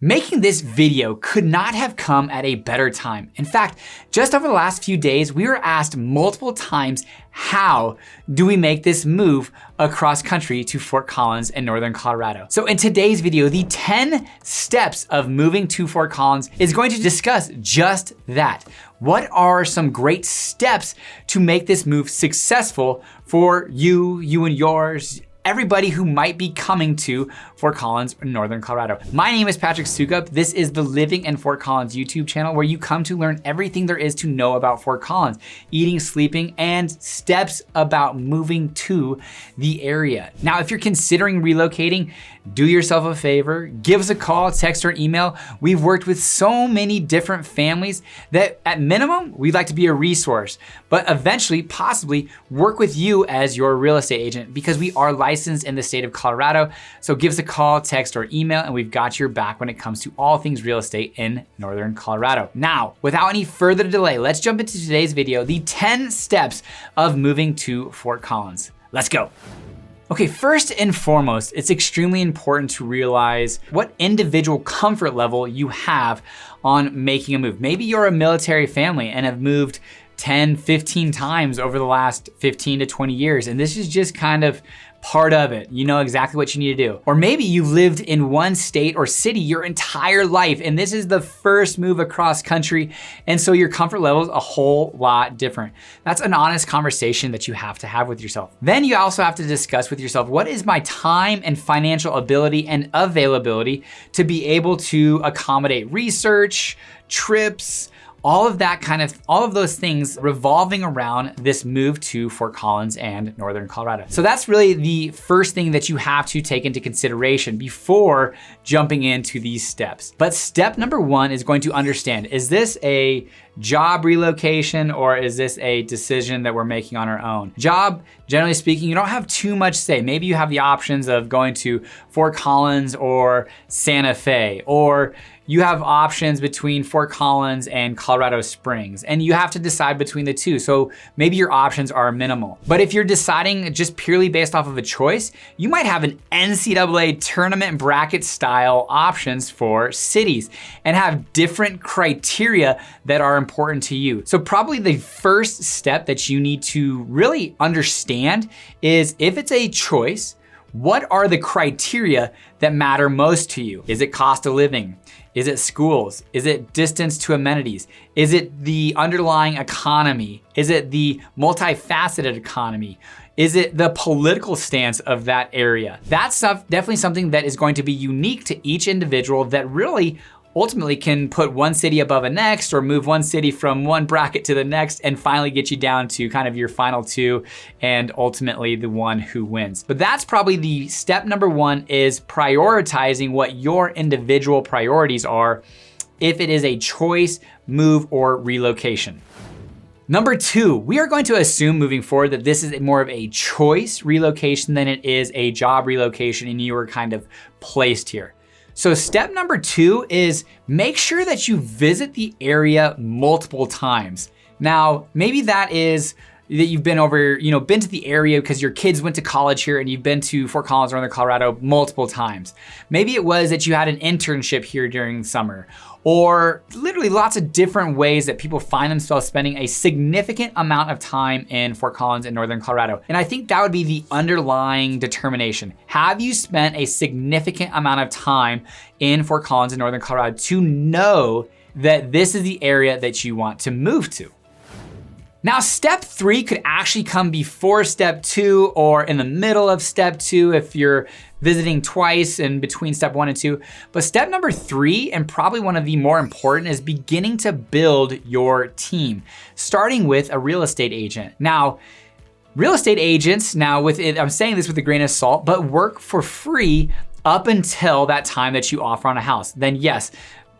Making this video could not have come at a better time. In fact, just over the last few days, we were asked multiple times, how do we make this move across country to Fort Collins in Northern Colorado? So in today's video, the 10 steps of moving to Fort Collins is going to discuss just that. What are some great steps to make this move successful for you and yours, everybody who might be coming to Fort Collins, Northern Colorado. My name is Patrick Soukup. This is the Living in Fort Collins YouTube channel where you come to learn everything there is to know about Fort Collins, eating, sleeping, and steps about moving to the area. Now, if you're considering relocating, do yourself a favor, give us a call, text, or email. We've worked with so many different families that at minimum, we'd like to be a resource, but eventually, possibly work with you as your real estate agent because we are licensed in the state of Colorado. So give us a call, text, or email, and we've got your back when it comes to all things real estate in Northern Colorado. Now, without any further delay, let's jump into today's video, the 10 steps of moving to Fort Collins. Let's go. Okay, first and foremost, it's extremely important to realize what individual comfort level you have on making a move. Maybe you're a military family and have moved 10, 15 times over the last 15 to 20 years, and this is just kind of part of it. You know exactly what you need to do. Or maybe you've lived in one state or city your entire life, and this is the first move across country, and so your comfort level is a whole lot different. That's an honest conversation that you have to have with yourself. Then you also have to discuss with yourself, what is my time and financial ability and availability to be able to accommodate research, trips, all of those things revolving around this move to Fort Collins and Northern Colorado. So that's really the first thing that you have to take into consideration before jumping into these steps. But step number one is going to understand, is this a job relocation or is this a decision that we're making on our own? Job, generally speaking, you don't have too much say. Maybe you have the options of going to Fort Collins or Santa Fe, or you have options between Fort Collins and Colorado Springs, and you have to decide between the two. So maybe your options are minimal. But if you're deciding just purely based off of a choice, you might have an NCAA tournament bracket style options for cities and have different criteria that are important to you. So probably the first step that you need to really understand is, if it's a choice, what are the criteria that matter most to you? Is it cost of living? Is it schools? Is it distance to amenities? Is it the underlying economy? Is it the multifaceted economy? Is it the political stance of that area? That's definitely something that is going to be unique to each individual that really ultimately can put one city above a next, or move one city from one bracket to the next and finally get you down to kind of your final two and ultimately the one who wins. But that's probably the step number one, is prioritizing what your individual priorities are if it is a choice, move, or relocation. Number two, we are going to assume moving forward that this is more of a choice relocation than it is a job relocation and you are kind of placed here. So step number two is make sure that you visit the area multiple times. Now, maybe that is that you've been been to the area because your kids went to college here and you've been to Fort Collins, Northern Colorado multiple times. Maybe it was that you had an internship here during the summer, or literally lots of different ways that people find themselves spending a significant amount of time in Fort Collins in Northern Colorado. And I think that would be the underlying determination. Have you spent a significant amount of time in Fort Collins in Northern Colorado to know that this is the area that you want to move to? Now, step three could actually come before step two or in the middle of step two if you're visiting twice in between step one and two. But step number three, and probably one of the more important, is beginning to build your team, starting with a real estate agent. Now, real estate agents, I'm saying this with a grain of salt, but work for free up until that time that you offer on a house. Then yes,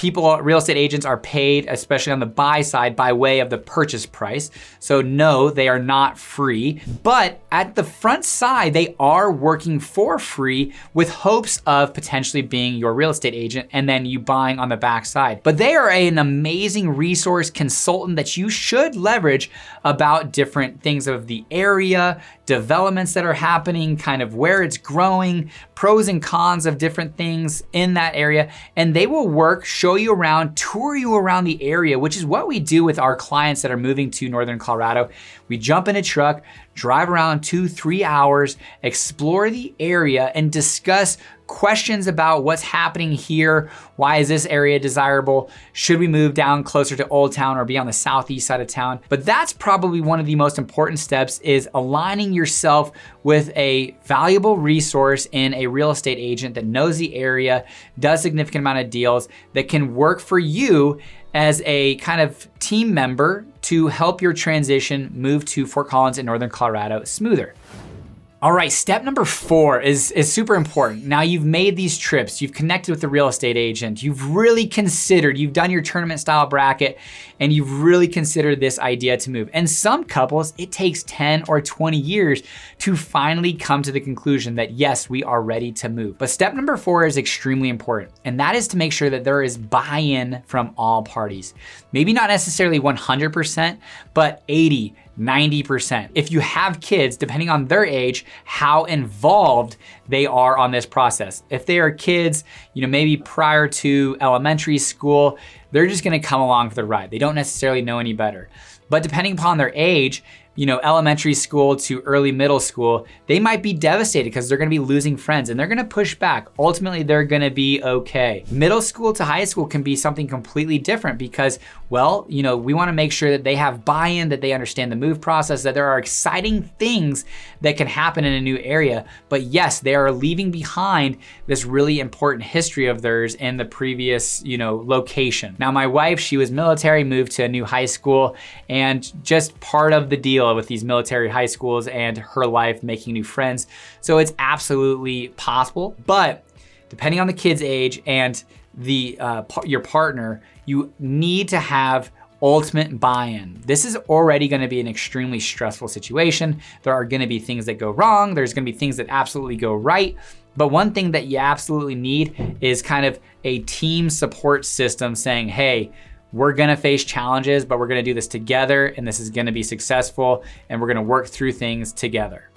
real estate agents are paid, especially on the buy side, by way of the purchase price. So no, they are not free. But at the front side, they are working for free with hopes of potentially being your real estate agent and then you buying on the back side. But they are an amazing resource consultant that you should leverage about different things of the area, developments that are happening, kind of where it's growing, pros and cons of different things in that area. And they will work, show you around, tour you around the area, which is what we do with our clients that are moving to Northern Colorado. We jump in a truck, drive around 2-3 hours, explore the area and discuss questions about what's happening here. Why is this area desirable? Should we move down closer to Old Town or be on the southeast side of town? But that's probably one of the most important steps, is aligning yourself with a valuable resource in a real estate agent that knows the area, does a significant amount of deals, that can work for you as a kind of team member to help your transition move to Fort Collins in Northern Colorado smoother. All right, step number 4 is super important. Now you've made these trips, you've connected with the real estate agent, you've really considered, you've done your tournament style bracket, and you've really considered this idea to move. And some couples, it takes 10 or 20 years to finally come to the conclusion that yes, we are ready to move. But step number 4 is extremely important, and that is to make sure that there is buy-in from all parties. Maybe not necessarily 100%, but 80, 90%. If you have kids, depending on their age, how involved they are on this process. If they are kids, maybe prior to elementary school, they're just gonna come along for the ride. They don't necessarily know any better. But depending upon their age, elementary school to early middle school, they might be devastated because they're gonna be losing friends and they're gonna push back. Ultimately, they're gonna be okay. Middle school to high school can be something completely different because, we wanna make sure that they have buy-in, that they understand the move process, that there are exciting things that can happen in a new area. But yes, they are leaving behind this really important history of theirs in the previous, location. Now, my wife, she was military, moved to a new high school, and just part of the deal with these military high schools and her life making new friends. So it's absolutely possible, but depending on the kid's age and your partner, you need to have ultimate buy-in. This is already gonna be an extremely stressful situation. There are gonna be things that go wrong. There's gonna be things that absolutely go right. But one thing that you absolutely need is kind of a team support system saying, hey, we're gonna face challenges, but we're gonna do this together and this is gonna be successful and we're gonna work through things together.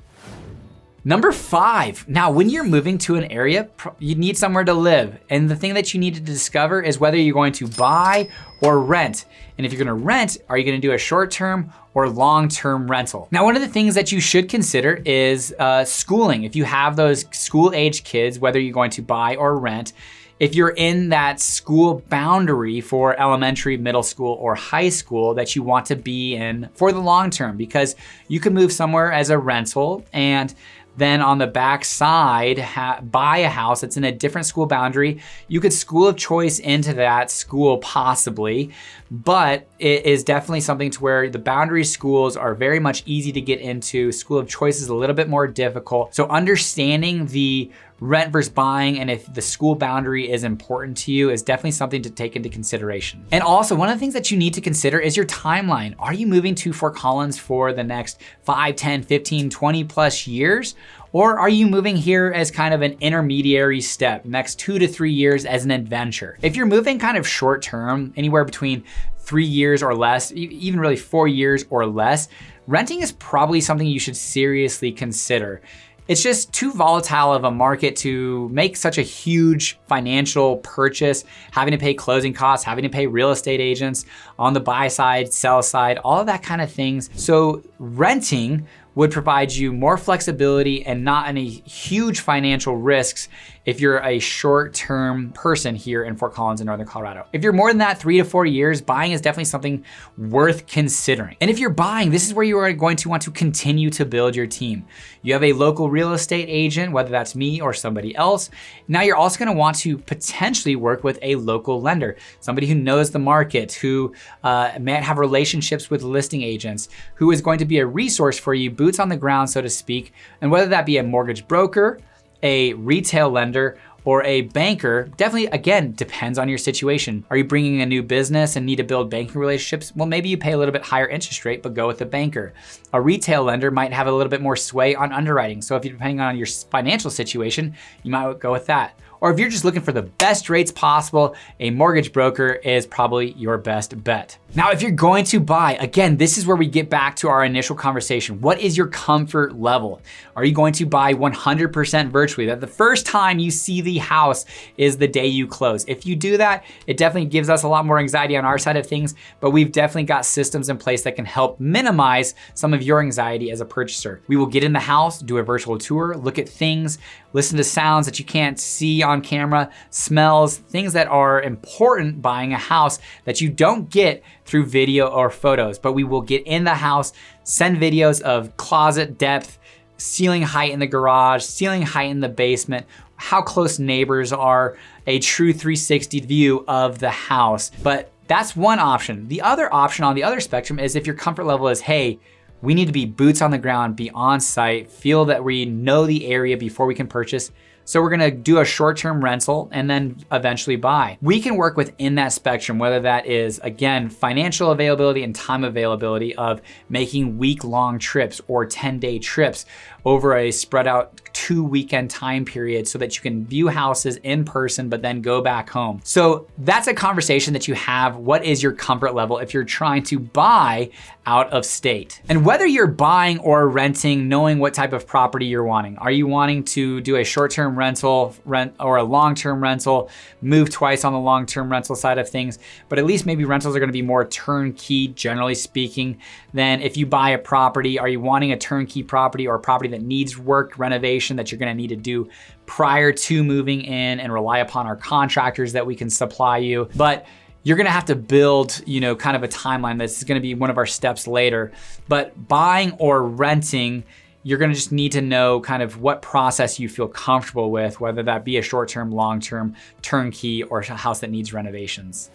Number 5, now when you're moving to an area, you need somewhere to live. And the thing that you need to discover is whether you're going to buy or rent. And if you're gonna rent, are you gonna do a short-term or long-term rental? Now, one of the things that you should consider is schooling. If you have those school-age kids, whether you're going to buy or rent, if you're in that school boundary for elementary, middle school, or high school that you want to be in for the long term, because you can move somewhere as a rental and then on the back side, buy a house that's in a different school boundary. You could school of choice into that school possibly, but it is definitely something to where the boundary schools are very much easy to get into. School of choice is a little bit more difficult. So understanding the rent versus buying and if the school boundary is important to you is definitely something to take into consideration. And also, one of the things that you need to consider is your timeline. Are you moving to Fort Collins for the next 5, 10, 15, 20 plus years? Or are you moving here as kind of an intermediary step, next 2 to 3 years as an adventure? If you're moving kind of short term, anywhere between 3 years or less, even really 4 years or less, renting is probably something you should seriously consider. It's just too volatile of a market to make such a huge financial purchase, having to pay closing costs, having to pay real estate agents on the buy side, sell side, all of that kind of things. So renting would provide you more flexibility and not any huge financial risks if you're a short-term person here in Fort Collins in Northern Colorado. If you're more than that, 3 to 4 years, buying is definitely something worth considering. And if you're buying, this is where you are going to want to continue to build your team. You have a local real estate agent, whether that's me or somebody else. Now you're also gonna want to potentially work with a local lender, somebody who knows the market, who might have relationships with listing agents, who is going to be a resource for you, boots on the ground, so to speak. And whether that be a mortgage broker, a retail lender, or a banker, definitely, again, depends on your situation. Are you bringing a new business and need to build banking relationships? Well, maybe you pay a little bit higher interest rate, but go with a banker. A retail lender might have a little bit more sway on underwriting. So if you're depending on your financial situation, you might go with that. Or if you're just looking for the best rates possible, a mortgage broker is probably your best bet. Now, if you're going to buy, again, this is where we get back to our initial conversation. What is your comfort level? Are you going to buy 100% virtually? That the first time you see the house is the day you close. If you do that, it definitely gives us a lot more anxiety on our side of things, but we've definitely got systems in place that can help minimize some of your anxiety as a purchaser. We will get in the house, do a virtual tour, look at things, listen to sounds that you can't see on camera, smells, things that are important buying a house that you don't get through video or photos. But we will get in the house, send videos of closet depth, ceiling height in the garage, ceiling height in the basement, how close neighbors are, a true 360 view of the house. But that's one option. The other option on the other spectrum is if your comfort level is, hey, we need to be boots on the ground, be on site, feel that we know the area before we can purchase. So we're gonna do a short-term rental and then eventually buy. We can work within that spectrum, whether that is, again, financial availability and time availability of making week-long trips or 10-day trips over a spread out 2-weekend time period so that you can view houses in person, but then go back home. So that's a conversation that you have. What is your comfort level if you're trying to buy out of state? And whether you're buying or renting, knowing what type of property you're wanting. Are you wanting to do a short-term rental or a long-term rental, move twice on the long-term rental side of things, but at least maybe rentals are gonna be more turnkey, generally speaking, than if you buy a property. Are you wanting a turnkey property or a property that needs work, renovation that you're gonna need to do prior to moving in and rely upon our contractors that we can supply you? But you're gonna have to build, kind of a timeline. This is gonna be one of our steps later. But buying or renting, you're gonna just need to know kind of what process you feel comfortable with, whether that be a short-term, long-term, turnkey, or a house that needs renovations.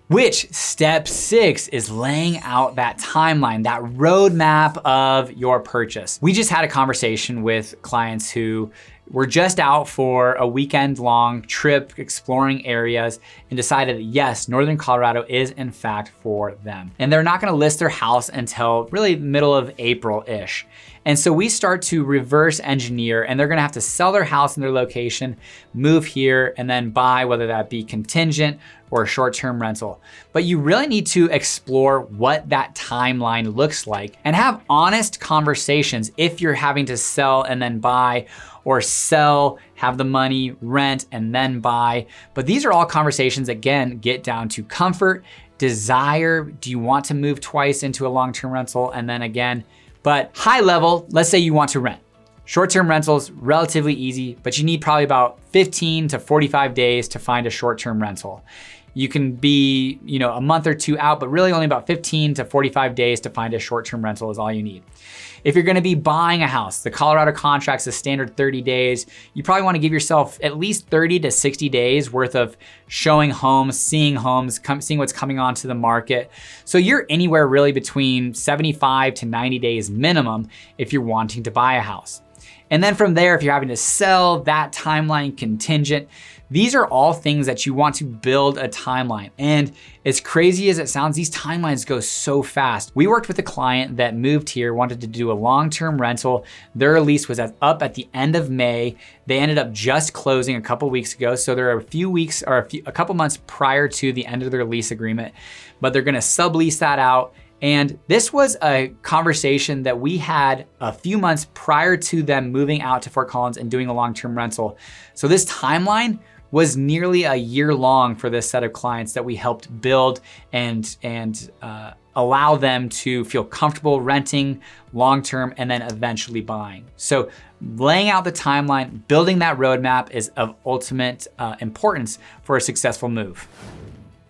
Which step 6 is laying out that timeline, that roadmap of your purchase. We just had a conversation with clients who were just out for a weekend-long trip exploring areas and decided that yes, Northern Colorado is in fact for them. And they're not gonna list their house until really middle of April-ish. And so we start to reverse engineer, and they're gonna have to sell their house and their location, move here, and then buy, whether that be contingent or a short-term rental. But you really need to explore what that timeline looks like and have honest conversations if you're having to sell and then buy, or sell, have the money, rent, and then buy. But these are all conversations, again, get down to comfort, desire. Do you want to move twice into a long-term rental? And then again, but high level, let's say you want to rent. Short-term rentals, relatively easy, but you need probably about 15 to 45 days to find a short-term rental. You can be, a month or two out, but really only about 15 to 45 days to find a short-term rental is all you need. If you're gonna be buying a house, the Colorado contract's a standard 30 days. You probably wanna give yourself at least 30 to 60 days worth of showing homes, seeing what's coming onto the market. So you're anywhere really between 75 to 90 days minimum if you're wanting to buy a house. And then from there, if you're having to sell, that timeline contingent, these are all things that you want to build a timeline. And as crazy as it sounds, these timelines go so fast. We worked with a client that moved here, wanted to do a long-term rental. Their lease was up at the end of May. They ended up just closing a couple weeks ago. So they're a few weeks or a couple months prior to the end of their lease agreement, but they're gonna sublease that out. And this was a conversation that we had a few months prior to them moving out to Fort Collins and doing a long-term rental. So this timeline was nearly a year long for this set of clients that we helped build and allow them to feel comfortable renting long-term and then eventually buying. So laying out the timeline, building that roadmap is of ultimate importance for a successful move.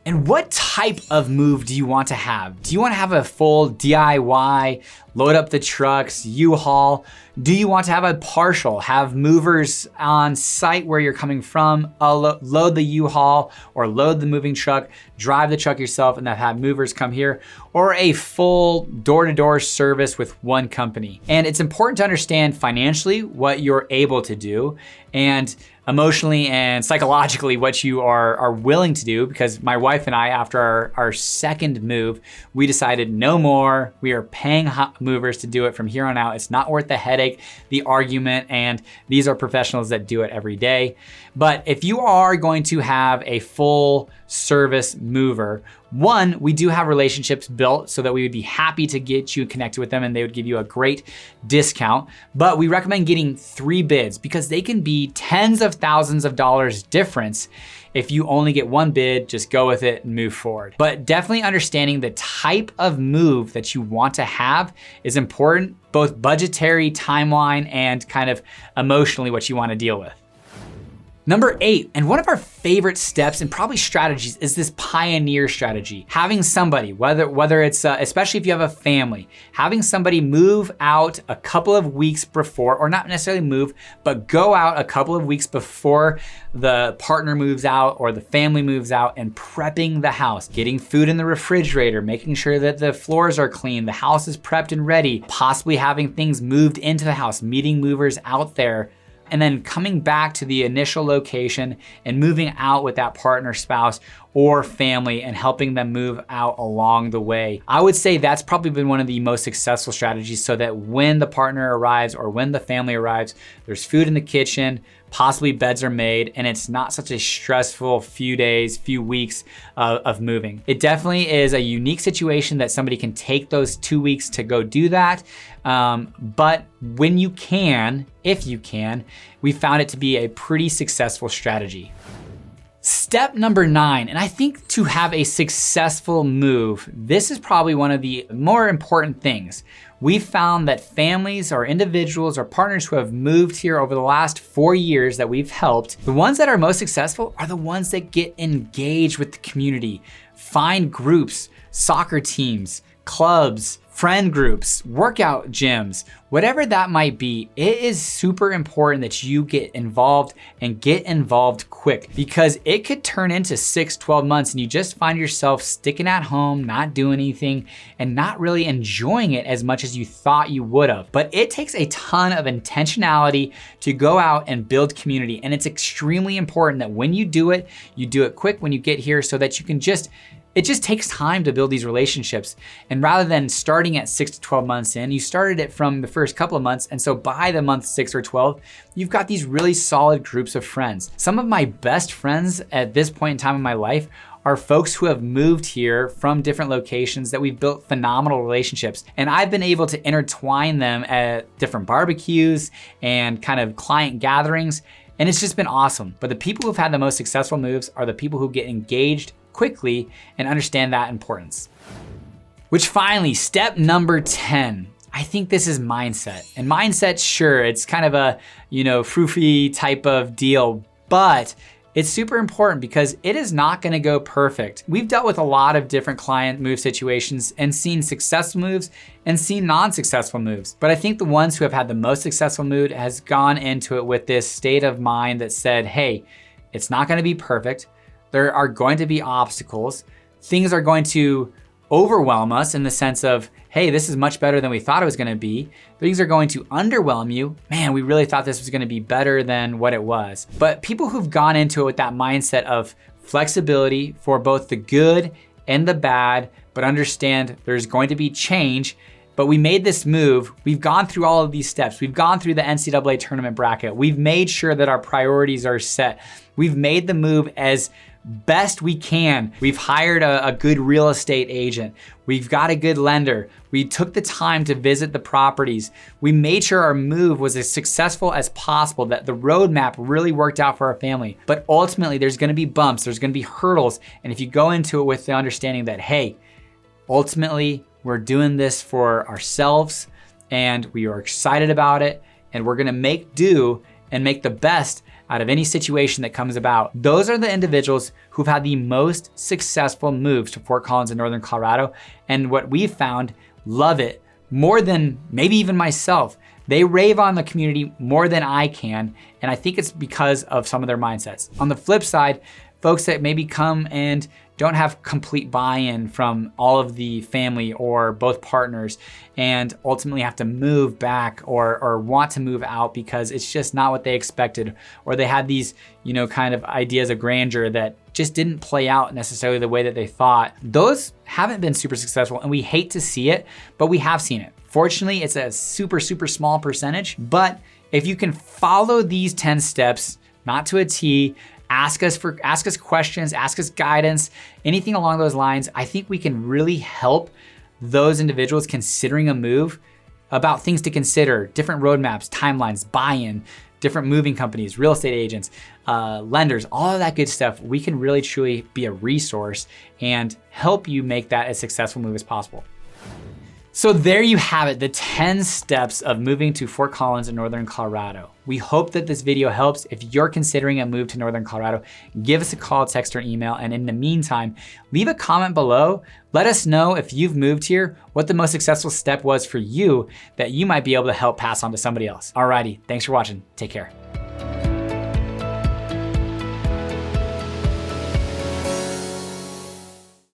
And what type of move do you want to have? Do you want to have a full DIY, load up the trucks, U-Haul? Do you want to have a partial, have movers on site where you're coming from, load the U-Haul or load the moving truck, drive the truck yourself and then have movers come here? Or a full door-to-door service with one company? And it's important to understand financially what you're able to do. And emotionally and psychologically what you are willing to do, because my wife and I, after our second move, we decided no more. We are paying movers to do it from here on out. It's not worth the headache, the argument, and these are professionals that do it every day. But if you are going to have a full service mover, one, we do have relationships built so that we would be happy to get you connected with them and they would give you a great discount. But we recommend getting 3 bids because they can be tens of thousands of dollars difference. If you only get 1 bid, just go with it and move forward. But definitely understanding the type of move that you want to have is important, both budgetary, timeline, and kind of emotionally what you want to deal with. Number 8, and one of our favorite steps and probably strategies, is this pioneer strategy. Having somebody, whether it's, especially if you have a family, having somebody move out a couple of weeks before, or not necessarily move, but go out a couple of weeks before the partner moves out or the family moves out, and prepping the house, getting food in the refrigerator, making sure that the floors are clean, the house is prepped and ready, possibly having things moved into the house, meeting movers out there, and then coming back to the initial location and moving out with that partner, spouse, or family and helping them move out along the way. I would say that's probably been one of the most successful strategies, so that when the partner arrives or when the family arrives, there's food in the kitchen, possibly beds are made, and it's not such a stressful few days, few weeks of moving. It definitely is a unique situation that somebody can take those 2 weeks to go do that. But when you can, if you can, we found it to be a pretty successful strategy. Step number 9, and I think to have a successful move, this is probably one of the more important things. We found that families or individuals or partners who have moved here over the last 4 years that we've helped, the ones that are most successful are the ones that get engaged with the community, find groups, soccer teams, clubs, friend groups, workout gyms, whatever that might be. It is super important that you get involved and get involved quick, because it could turn into 6, 12 months and you just find yourself sticking at home, not doing anything, and not really enjoying it as much as you thought you would have. But it takes a ton of intentionality to go out and build community. And it's extremely important that when you do it quick when you get here, so that you can it just takes time to build these relationships. And rather than starting at 6 to 12 months in, you started it from the first couple of months. And so by the month 6 or 12, you've got these really solid groups of friends. Some of my best friends at this point in time in my life are folks who have moved here from different locations that we've built phenomenal relationships. And I've been able to intertwine them at different barbecues and kind of client gatherings. And it's just been awesome. But the people who've had the most successful moves are the people who get engaged quickly and understand that importance. Which finally, step number 10. I think this is mindset. And mindset, sure, it's kind of a, froofy type of deal, but it's super important because it is not gonna go perfect. We've dealt with a lot of different client move situations and seen successful moves and seen non-successful moves. But I think the ones who have had the most successful move has gone into it with this state of mind that said, hey, it's not gonna be perfect. There are going to be obstacles. Things are going to overwhelm us in the sense of, hey, this is much better than we thought it was gonna be. Things are going to underwhelm you. Man, we really thought this was gonna be better than what it was. But people who've gone into it with that mindset of flexibility for both the good and the bad, but understand there's going to be change, but we made this move. We've gone through all of these steps. We've gone through the NCAA tournament bracket. We've made sure that our priorities are set. We've made the move as best we can. We've hired a good real estate agent. We've got a good lender. We took the time to visit the properties. We made sure our move was as successful as possible, that the roadmap really worked out for our family. But ultimately, there's gonna be bumps, there's gonna be hurdles. And if you go into it with the understanding that, hey, ultimately, we're doing this for ourselves and we are excited about it, and we're gonna make do and make the best out of any situation that comes about. Those are the individuals who've had the most successful moves to Fort Collins in Northern Colorado. And what we've found, love it more than maybe even myself. They rave on the community more than I can. And I think it's because of some of their mindsets. On the flip side, folks that maybe come and don't have complete buy-in from all of the family or both partners and ultimately have to move back or want to move out because it's just not what they expected, or they had these, kind of ideas of grandeur that just didn't play out necessarily the way that they thought. Those haven't been super successful, and we hate to see it, but we have seen it. Fortunately, it's a super, super small percentage, but if you can follow these 10 steps, not to a T, ask us questions, ask us guidance, anything along those lines, I think we can really help those individuals considering a move about things to consider, different roadmaps, timelines, buy-in, different moving companies, real estate agents, lenders, all of that good stuff. We can really truly be a resource and help you make that as successful move as possible. So there you have it, the 10 steps of moving to Fort Collins in Northern Colorado. We hope that this video helps. If you're considering a move to Northern Colorado, give us a call, text, or email. And in the meantime, leave a comment below. Let us know if you've moved here, what the most successful step was for you that you might be able to help pass on to somebody else. Alrighty, thanks for watching. Take care.